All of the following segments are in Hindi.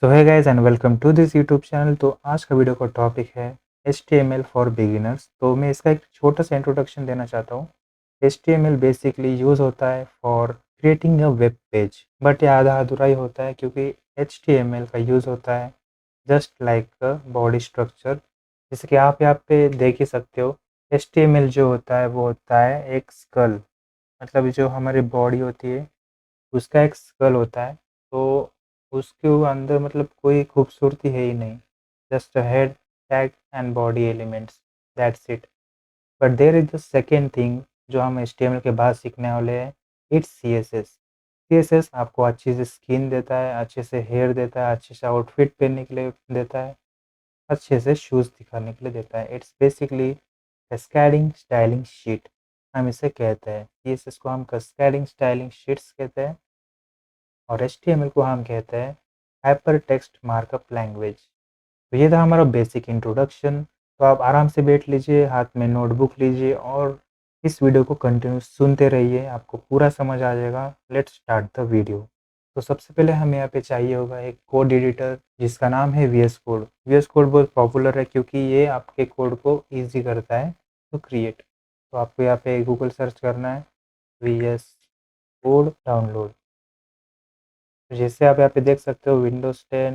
So hey guys and welcome to this YouTube channel. तो आज का वीडियो का टॉपिक है HTML फॉर बिगिनर्स। तो मैं इसका एक छोटा सा इंट्रोडक्शन देना चाहता हूँ। HTML बेसिकली यूज़ होता है for creating a web page, but ये आधा अधूरा ही होता है क्योंकि HTML का यूज़ होता है जस्ट लाइक बॉडी स्ट्रक्चर। जैसे कि आप यहाँ पे देख ही सकते हो, HTML जो होता है वो होता है एक स्कल, मतलब जो हमारी बॉडी होती है उसका एक स्कल होता है। तो उसके अंदर मतलब कोई खूबसूरती है ही नहीं, just head, tag and body elements, that's it. But there is the second thing जो हम HTML के बाद सीखने वाले हैं, इट्स CSS। CSS आपको अच्छी से स्किन देता है, अच्छे से हेयर देता है, अच्छे से आउटफिट पहनने के लिए देता है, अच्छे से शूज़ दिखाने के लिए देता है। It's basically cascading styling sheet, हम इसे कहते हैं। CSS को हम कैस्केडिंग स्टाइलिंग शीट्स कहते हैं और HTML को हम कहते हैं हाइपर टेक्स्ट मार्कअप लैंग्वेज। तो ये था हमारा बेसिक इंट्रोडक्शन। तो आप आराम से बैठ लीजिए, हाथ में नोटबुक लीजिए और इस वीडियो को कंटिन्यू सुनते रहिए, आपको पूरा समझ आ जाएगा। Let's start the video. तो सबसे पहले हमें यहाँ पे चाहिए होगा एक कोड एडिटर जिसका नाम है VS कोड। VS कोड बहुत पॉपुलर है क्योंकि ये आपके कोड को ईजी करता है टू क्रिएट। तो आपको यहाँ पे गूगल सर्च करना है VS कोड डाउनलोड। जैसे आप यहाँ पे देख सकते हो, विंडोज़ 10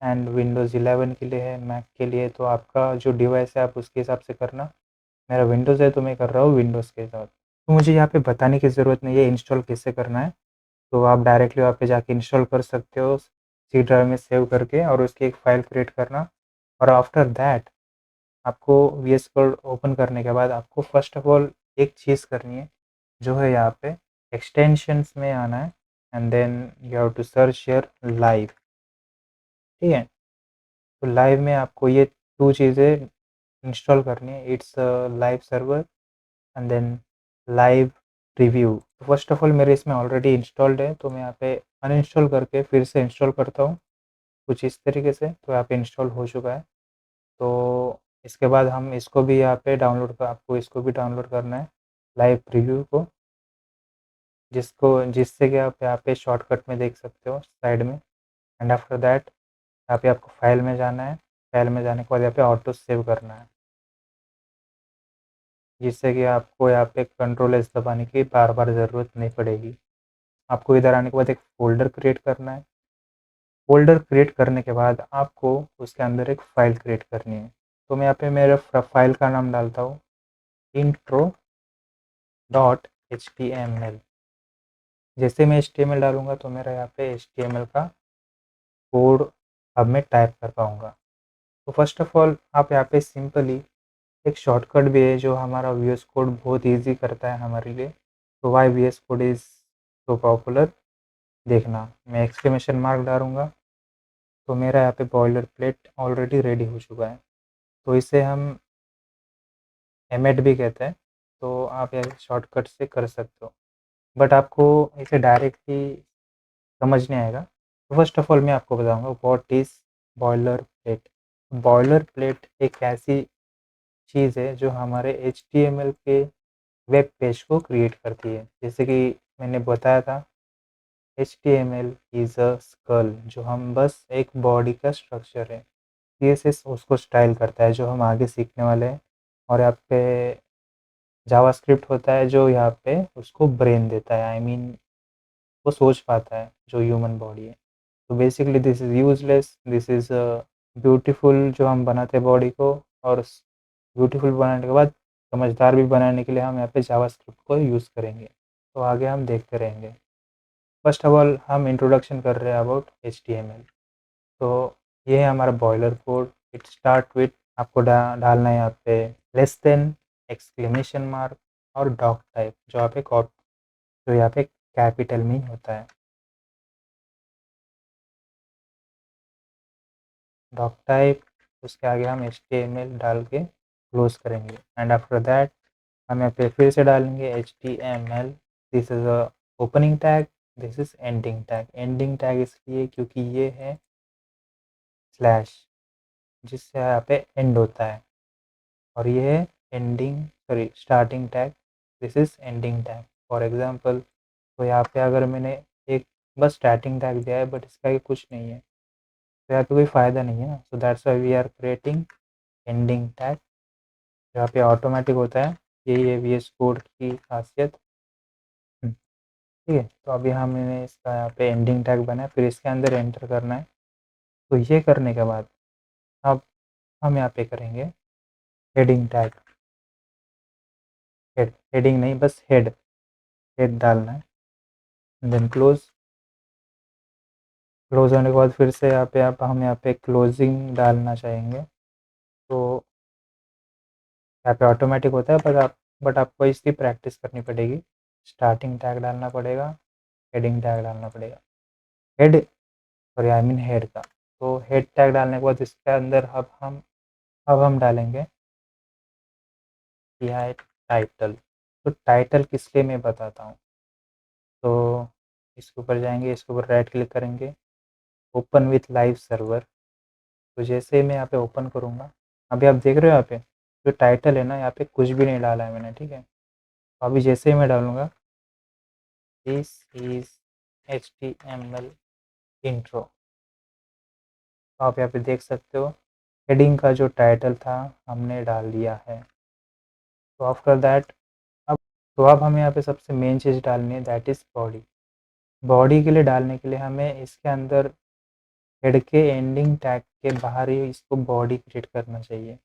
एंड विंडोज़ 11 के लिए है, मैक के लिए। तो आपका जो डिवाइस है आप उसके हिसाब से करना। मेरा विंडोज़ है तो मैं कर रहा हूँ विंडोज़ के साथ। तो मुझे यहाँ पे बताने की ज़रूरत नहीं है इंस्टॉल कैसे करना है, तो आप डायरेक्टली वहाँ पे जाके इंस्टॉल कर सकते हो सी ड्राइव में सेव करके, और उसकी एक फ़ाइल क्रिएट करना। और आफ्टर दैट आपको VS कोड ओपन करने के बाद आपको फ़र्स्ट ऑफ ऑल एक चीज़ करनी है, जो है यहाँ पे एक्सटेंशंस में आना है and then you have to search here live. ठीक है, तो लाइव में आपको ये 2 चीज़ें इंस्टॉल करनी है। It's live server and then live preview. तो फर्स्ट ऑफ ऑल मेरे इसमें ऑलरेडी इंस्टॉल्ड है, तो मैं यहाँ पे अनइंस्टॉल करके फिर से इंस्टॉल करता हूँ कुछ इस तरीके से। तो यहाँ पे इंस्टॉल हो चुका है। तो इसके बाद हम इसको भी यहाँ पे डाउनलोड कर, आपको इसको भी डाउनलोड करना है लाइव प्रीव्यू को, जिससे कि आप यहाँ पे शॉर्टकट में देख सकते हो साइड में। एंड आफ्टर दैट यहाँ पे आपको फाइल में जाना है। फाइल में जाने के बाद यहाँ पे ऑटो सेव करना है, जिससे कि आपको यहाँ पे कंट्रोल एस दबाने की बार बार ज़रूरत नहीं पड़ेगी। आपको इधर आने के बाद एक फ़ोल्डर क्रिएट करना है। फ़ोल्डर क्रिएट करने के बाद आपको उसके अंदर एक फ़ाइल क्रिएट करनी है। तो मैं यहाँ पे मेरे फाइल का नाम डालता हूँ intro.html। जैसे मैं HTML डालूँगा तो मेरा यहाँ पे HTML का कोड अब मैं टाइप कर पाऊँगा। तो फर्स्ट ऑफ ऑल आप यहाँ पे सिंपली एक शॉर्टकट भी है जो हमारा VS कोड बहुत ईजी करता है हमारे लिए। तो why VS code is so popular, देखना मैं एक्सक्लेमेशन मार्क डालूँगा तो मेरा यहाँ पे बॉयलर प्लेट ऑलरेडी रेडी हो चुका है। तो इसे हम एमेट भी कहते हैं, तो आप यहाँ शॉर्टकट से कर सकते हो, बट आपको इसे डायरेक्टली समझ नहीं आएगा। तो फर्स्ट ऑफ ऑल मैं आपको बताऊंगा what is boiler plate. Boiler plate एक ऐसी चीज़ है जो हमारे HTML के वेब पेज को क्रिएट करती है। जैसे कि मैंने बताया था, HTML इज़ अ स्कल, जो हम बस एक बॉडी का स्ट्रक्चर है। CSS उसको स्टाइल करता है जो हम आगे सीखने वाले हैं। और यहाँ पे जावास्क्रिप्ट होता है जो यहाँ पे उसको ब्रेन देता है, आई मीन वो सोच पाता है जो ह्यूमन बॉडी है। तो basically this is useless, this is beautiful जो हम बनाते हैं बॉडी को, और ब्यूटीफुल बनाने के बाद समझदार भी बनाने के लिए हम यहाँ पे जावास्क्रिप्ट को यूज़ करेंगे। तो आगे हम देखते रहेंगे। फर्स्ट ऑफ ऑल हम इंट्रोडक्शन कर रहे हैं अबाउट HTML। तो ये है हमारा boiler code. It start with, आपको डालना है यहाँ पे लेस देन, एक्सक्लेमेशन मार्क और डॉक टाइप, जो यहाँ पे कैपिटल में ही होता है। डॉक टाइप, उसके आगे हम HTML डाल के क्लोज करेंगे। एंड आफ्टर दैट हम यहाँ पे फिर से डालेंगे HTML। This is a opening tag, this is ending tag. Ending tag इसलिए क्योंकि ये है स्लैश, जिससे यहाँ पे एंड होता है, और ये है ending, sorry starting tag, this is ending tag. For example, तो यहाँ पे अगर मैंने एक बस स्टार्टिंग टैग दिया है बट इसका ये कुछ नहीं है, तो यहाँ पे कोई फ़ायदा नहीं है ना। So that's why we are creating ending tag, यहाँ पे ऑटोमेटिक होता है। यही है वी एस कोड की खासियत। ठीक है, तो अभी हमने इसका यहाँ पे एंडिंग टैग बनाया, फिर इसके अंदर एंटर करना है। तो ये करने के बाद अब हम यहाँ पे करेंगे हेडिंग टैग। हेडिंग नहीं, बस हेड डालना है। देन क्लोज होने के बाद फिर से यहाँ पे हम यहाँ पे क्लोजिंग डालना चाहेंगे। तो यहाँ पे ऑटोमेटिक होता है, बट आपको इसकी प्रैक्टिस करनी पड़ेगी। स्टार्टिंग टैग डालना पड़ेगा, हेडिंग टैग डालना पड़ेगा, हेड और आई मीन हेड का। तो हेड टैग डालने के बाद इसके अंदर अब हम डालेंगे यह है टाइटल। तो टाइटल किस लिए मैं बताता हूँ। तो इसके ऊपर जाएंगे, इसके ऊपर राइट क्लिक करेंगे, ओपन विथ लाइव सर्वर। तो जैसे ही मैं यहाँ पे ओपन करूँगा, अभी आप देख रहे हो यहाँ पे जो टाइटल है ना, यहाँ पे कुछ भी नहीं डाला है मैंने, ठीक है। तो अभी जैसे ही मैं डालूँगा दिस इज HTML इंट्रो, तो आप यहाँ पे देख सकते हो हेडिंग का जो टाइटल था हमने डाल दिया है। तो आफ्टर दैट अब हमें यहाँ पे सबसे मेन चीज़ डालनी है, दैट इज़ बॉडी। बॉडी के लिए डालने के लिए हमें इसके अंदर हेड के एंडिंग टैग के बाहर ही इसको बॉडी क्रिएट करना चाहिए।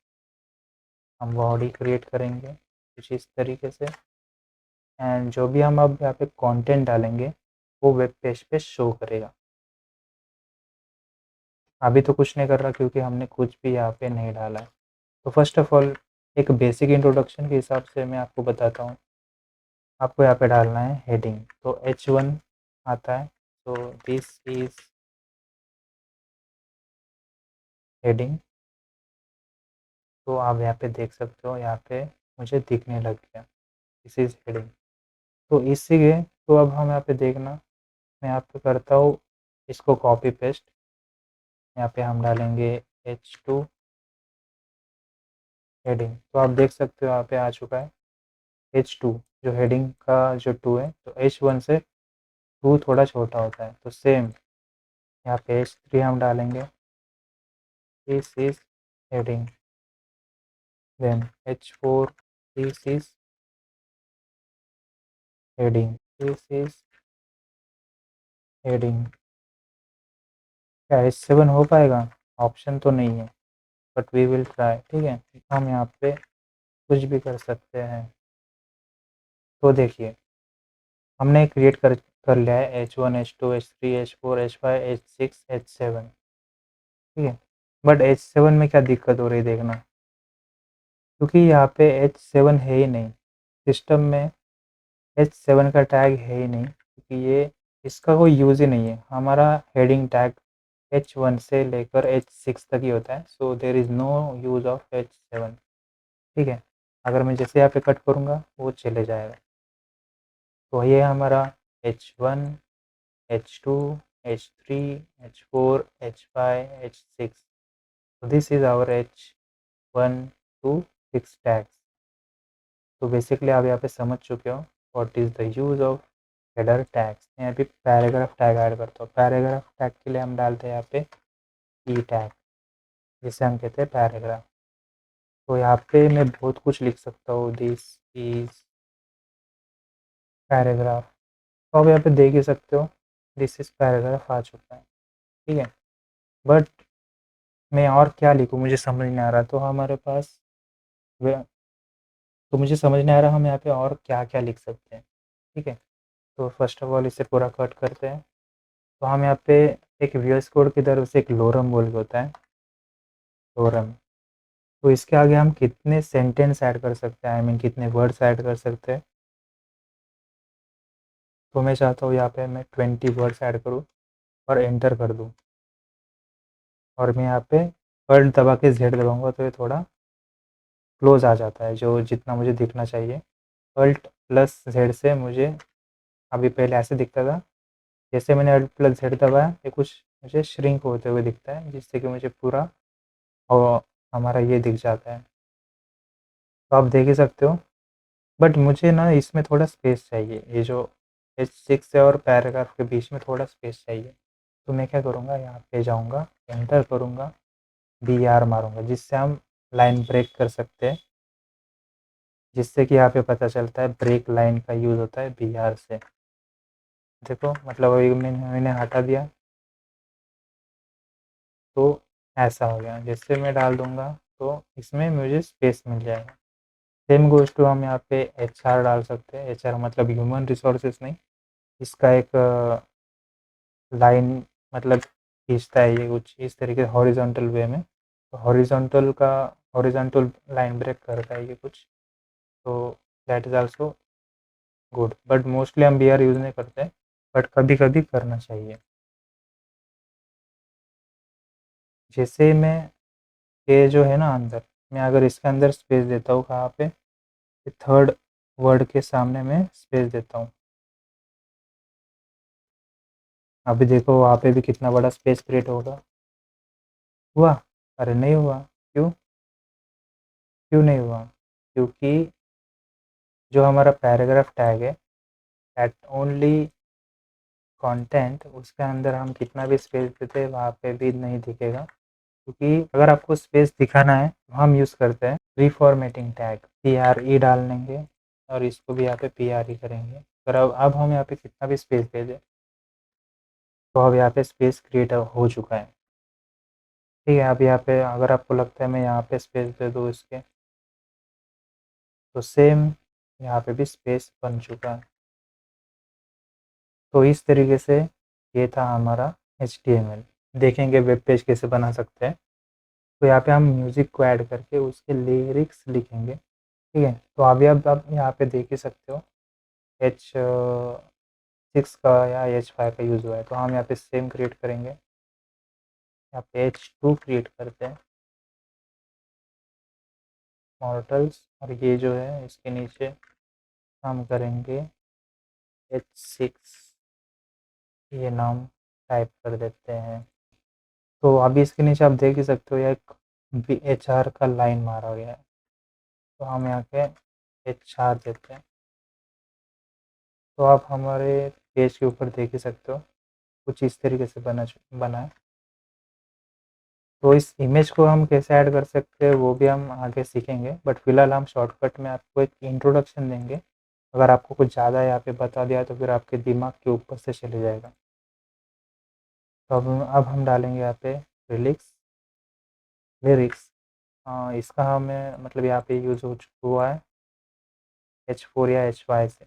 हम बॉडी क्रिएट करेंगे कुछ इस तरीके से, एंड जो भी हम अब यहाँ पे कंटेंट डालेंगे वो वेब पेज पे शो करेगा। अभी तो कुछ नहीं कर रहा क्योंकि हमने कुछ भी यहाँ पे नहीं डाला है। तो फर्स्ट ऑफ ऑल एक बेसिक इंट्रोडक्शन के हिसाब से मैं आपको बताता हूँ। आपको यहाँ पे डालना है हेडिंग, तो H1 आता है, तो दिस इज हेडिंग। तो आप यहाँ पे देख सकते हो, यहाँ पे मुझे दिखने लग गया दिस इज हेडिंग। तो इसी तो अब हम यहाँ पे देखना, मैं यहाँ पे करता हूँ इसको कॉपी पेस्ट। यहाँ पे हम डालेंगे H2 हेडिंग। तो आप देख सकते हो यहाँ पे आ चुका है H2, जो हेडिंग का जो 2 है। तो H1 से 2 थोड़ा छोटा होता है, तो सेम यहाँ पे H3 हम डालेंगे, this is heading. Then H4, this is heading, this is heading. क्या H7 हो पाएगा? ऑप्शन तो नहीं है, बट वी विल ट्राई। ठीक है, हम यहाँ पे कुछ भी कर सकते हैं। तो देखिए हमने क्रिएट कर लिया है H1, H2, H3, H4, H5, H6, H7। ठीक है, बट H7 में क्या दिक्कत हो रही है देखना, क्योंकि यहाँ पे H7 है ही नहीं सिस्टम में। H7 का टैग है ही नहीं क्योंकि ये इसका कोई यूज़ ही नहीं है। हमारा हेडिंग टैग H1 से लेकर H6 तक ही होता है, so there is no use of H7। ठीक है, अगर मैं जैसे यहाँ पे कट करूँगा वो चले जाएगा। तो ये हमारा H1, H2, H3, H4, H5, H6। So this is our H1 to 6 tags। तो बेसिकली आप यहाँ पे समझ चुके हो what is the use of header tags. यहाँ पे पैराग्राफ टैग ऐड करता हूँ। पैराग्राफ टैग के लिए हम डालते हैं यहाँ पे ई टैग, जिसे हम कहते हैं पैराग्राफ। तो यहाँ पे मैं बहुत कुछ लिख सकता हूँ, दिस इज पैराग्राफ। तो आप यहाँ पे देख ही सकते हो दिस इज पैराग्राफ आ चुका है। ठीक है, बट मैं और क्या लिखूँ मुझे समझ नहीं आ रहा। तो मुझे समझ नहीं आ रहा हम यहाँ पे और क्या क्या लिख सकते हैं। ठीक है, तो फर्स्ट ऑफ ऑल इसे पूरा कट करते हैं। तो हम यहाँ पे एक VS कोड की तरफ से एक लोरम बोल के होता है, लोरम। तो इसके आगे हम कितने सेंटेंस ऐड कर सकते हैं, आई मीन कितने वर्ड्स ऐड कर सकते हैं। तो मैं चाहता हूँ यहाँ पे मैं 20 वर्ड्स ऐड करूँ और एंटर कर दूँ। और मैं यहाँ पे Alt दबा के Z दबाऊँगा तो ये थोड़ा क्लोज आ जाता है, जो जितना मुझे दिखना चाहिए। Alt+Z से मुझे अभी पहले ऐसे दिखता था, जैसे मैंने Alt+Z दबाया ये कुछ मुझे श्रिंक होते हुए दिखता है, जिससे कि मुझे पूरा और हमारा ये दिख जाता है। तो आप देख ही सकते हो, बट मुझे ना इसमें थोड़ा स्पेस चाहिए। ये जो H6 है और पैराग्राफ के बीच में थोड़ा स्पेस चाहिए। तो मैं क्या करूँगा, यहाँ पे जाऊँगा एंटर करूँगा, BR मारूँगा, जिससे हम लाइन ब्रेक कर सकते हैं, जिससे कि यहाँ पे पता चलता है ब्रेक लाइन का यूज़ होता है BR से। देखो मतलब अभी मैंने हटा दिया तो ऐसा हो गया। जैसे मैं डाल दूँगा तो इसमें मुझे स्पेस मिल जाएगा। सेम गोज़ टू हम यहाँ पे HR डाल सकते हैं। HR मतलब ह्यूमन रिसोर्सेज नहीं, इसका एक लाइन मतलब खींचता है ये कुछ इस तरीके से हॉरिजॉन्टल वे में। तो हॉरिजॉन्टल लाइन ब्रेक करता है ये कुछ, तो that is also good. But mostly हम BR यूज़ नहीं करते हैं, बट कभी-कभी करना चाहिए। जैसे मैं ये जो है ना अंदर, मैं अगर इसके अंदर स्पेस देता हूँ कहाँ पे, थर्ड वर्ड के सामने मैं स्पेस देता हूँ। अभी देखो वहाँ पे भी कितना बड़ा स्पेस क्रिएट होगा। हुआ? अरे नहीं हुआ। क्यों? क्यों नहीं हुआ? क्योंकि जो हमारा पैराग्राफ टैग है एट ओनली कंटेंट, उसके अंदर हम कितना भी स्पेस देते हैं वहाँ पे भी नहीं दिखेगा। क्योंकि अगर आपको स्पेस दिखाना है तो हम यूज़ करते हैं रीफॉर्मेटिंग टैग, PRE डाल लेंगे और इसको भी यहाँ पे PRE करेंगे। पर अब हम यहाँ पे कितना भी स्पेस दे दें तो अब यहाँ पे स्पेस क्रिएट हो चुका है। ठीक है, अब यहाँ पे अगर आपको लगता है मैं यहाँ पे स्पेस दे दूँ इसके, तो सेम यहाँ पे भी स्पेस बन चुका है। तो इस तरीके से ये था हमारा HTML। देखेंगे वेब पेज कैसे बना सकते हैं। तो यहाँ पे हम म्यूज़िक को ऐड करके उसके लिरिक्स लिखेंगे। ठीक है, तो अभी अब आप यहाँ पे देख ही सकते हो H6 का या H5 का यूज़ हुआ है। तो हम यहाँ पे सेम क्रिएट करेंगे, यहाँ पे H2 क्रिएट करते हैं मॉर्टल्स, और ये जो है इसके नीचे हम करेंगे H6, ये नाम टाइप कर देते हैं। तो अभी इसके नीचे आप देख ही सकते हो, यह एक HR का लाइन मारा गया है। तो हम यहाँ पे HR देते हैं। तो आप हमारे पेज के ऊपर देख ही सकते हो कुछ इस तरीके से बना है। तो इस इमेज को हम कैसे ऐड कर सकते हैं वो भी हम आगे सीखेंगे, बट फिलहाल हम शॉर्टकट में आपको एक इंट्रोडक्शन देंगे। अगर आपको कुछ ज़्यादा यहाँ पे बता दिया तो फिर आपके दिमाग के ऊपर से चले जाएगा। तो अब हम डालेंगे यहाँ पे लिरिक्स। इसका हमें मतलब यहाँ पे यूज़ हो चुका हुआ है H4 या HY से।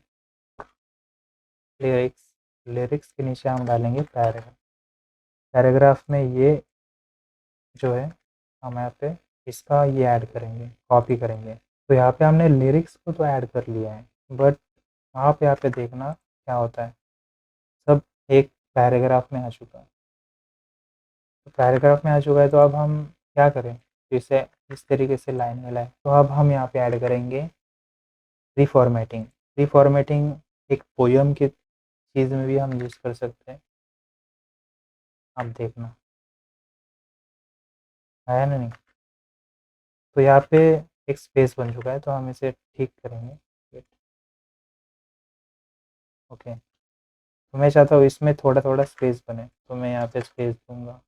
लिरिक्स लिरिक्स के नीचे हम डालेंगे पैराग्राफ। पैराग्राफ में ये जो है हम यहाँ पे इसका ये ऐड करेंगे, कॉपी करेंगे। तो यहाँ पे हमने लिरिक्स को तो ऐड कर लिया है, बट आप यहाँ पे देखना क्या होता है, सब एक पैराग्राफ में आ चुका है। तो पैराग्राफ में आ चुका है तो अब हम क्या करें, इसे इस तरीके से लाइन में लाए। तो अब हम यहाँ पे ऐड करेंगे रीफॉर्मेटिंग। रीफॉर्मेटिंग एक पोयम की चीज़ में भी हम यूज़ कर सकते हैं। आप देखना है ना, नहीं? तो यहाँ पे एक स्पेस बन चुका है तो हम इसे ठीक करेंगे। ओके, तो मैं चाहता हूँ इसमें थोड़ा थोड़ा स्पेस बने, तो मैं यहाँ पे स्पेस दूंगा,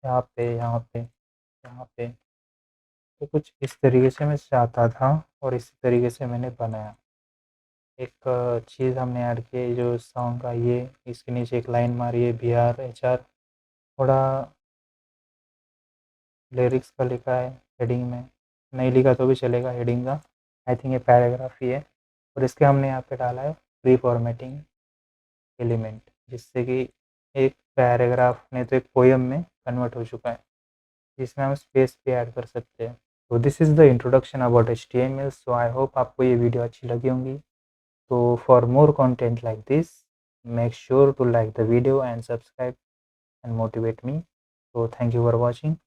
यहाँ पे, यहाँ पे, यहाँ पे। तो कुछ इस तरीके से मैं चाहता था और इसी तरीके से मैंने बनाया। एक चीज़ हमने ऐड की जो सॉन्ग का, ये इसके नीचे एक लाइन मारी है BR HR, थोड़ा लिरिक्स का लिखा है हेडिंग में, नहीं लिखा तो भी चलेगा हेडिंग का। आई थिंक ये पैराग्राफ ही है, और इसके हमने यहाँ पे डाला है प्री फॉर्मेटिंग एलिमेंट, जिससे कि एक पैराग्राफ ने तो एक पोयम में कन्वर्ट हो चुका है, जिसमें हम स्पेस भी ऐड कर सकते हैं। तो this is the introduction about HTML। So I hope आपको ये वीडियो अच्छी लगी होंगी। तो for more content like this, make sure to like the video and subscribe and motivate me. So thank you for watching.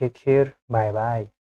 Take care. Bye bye.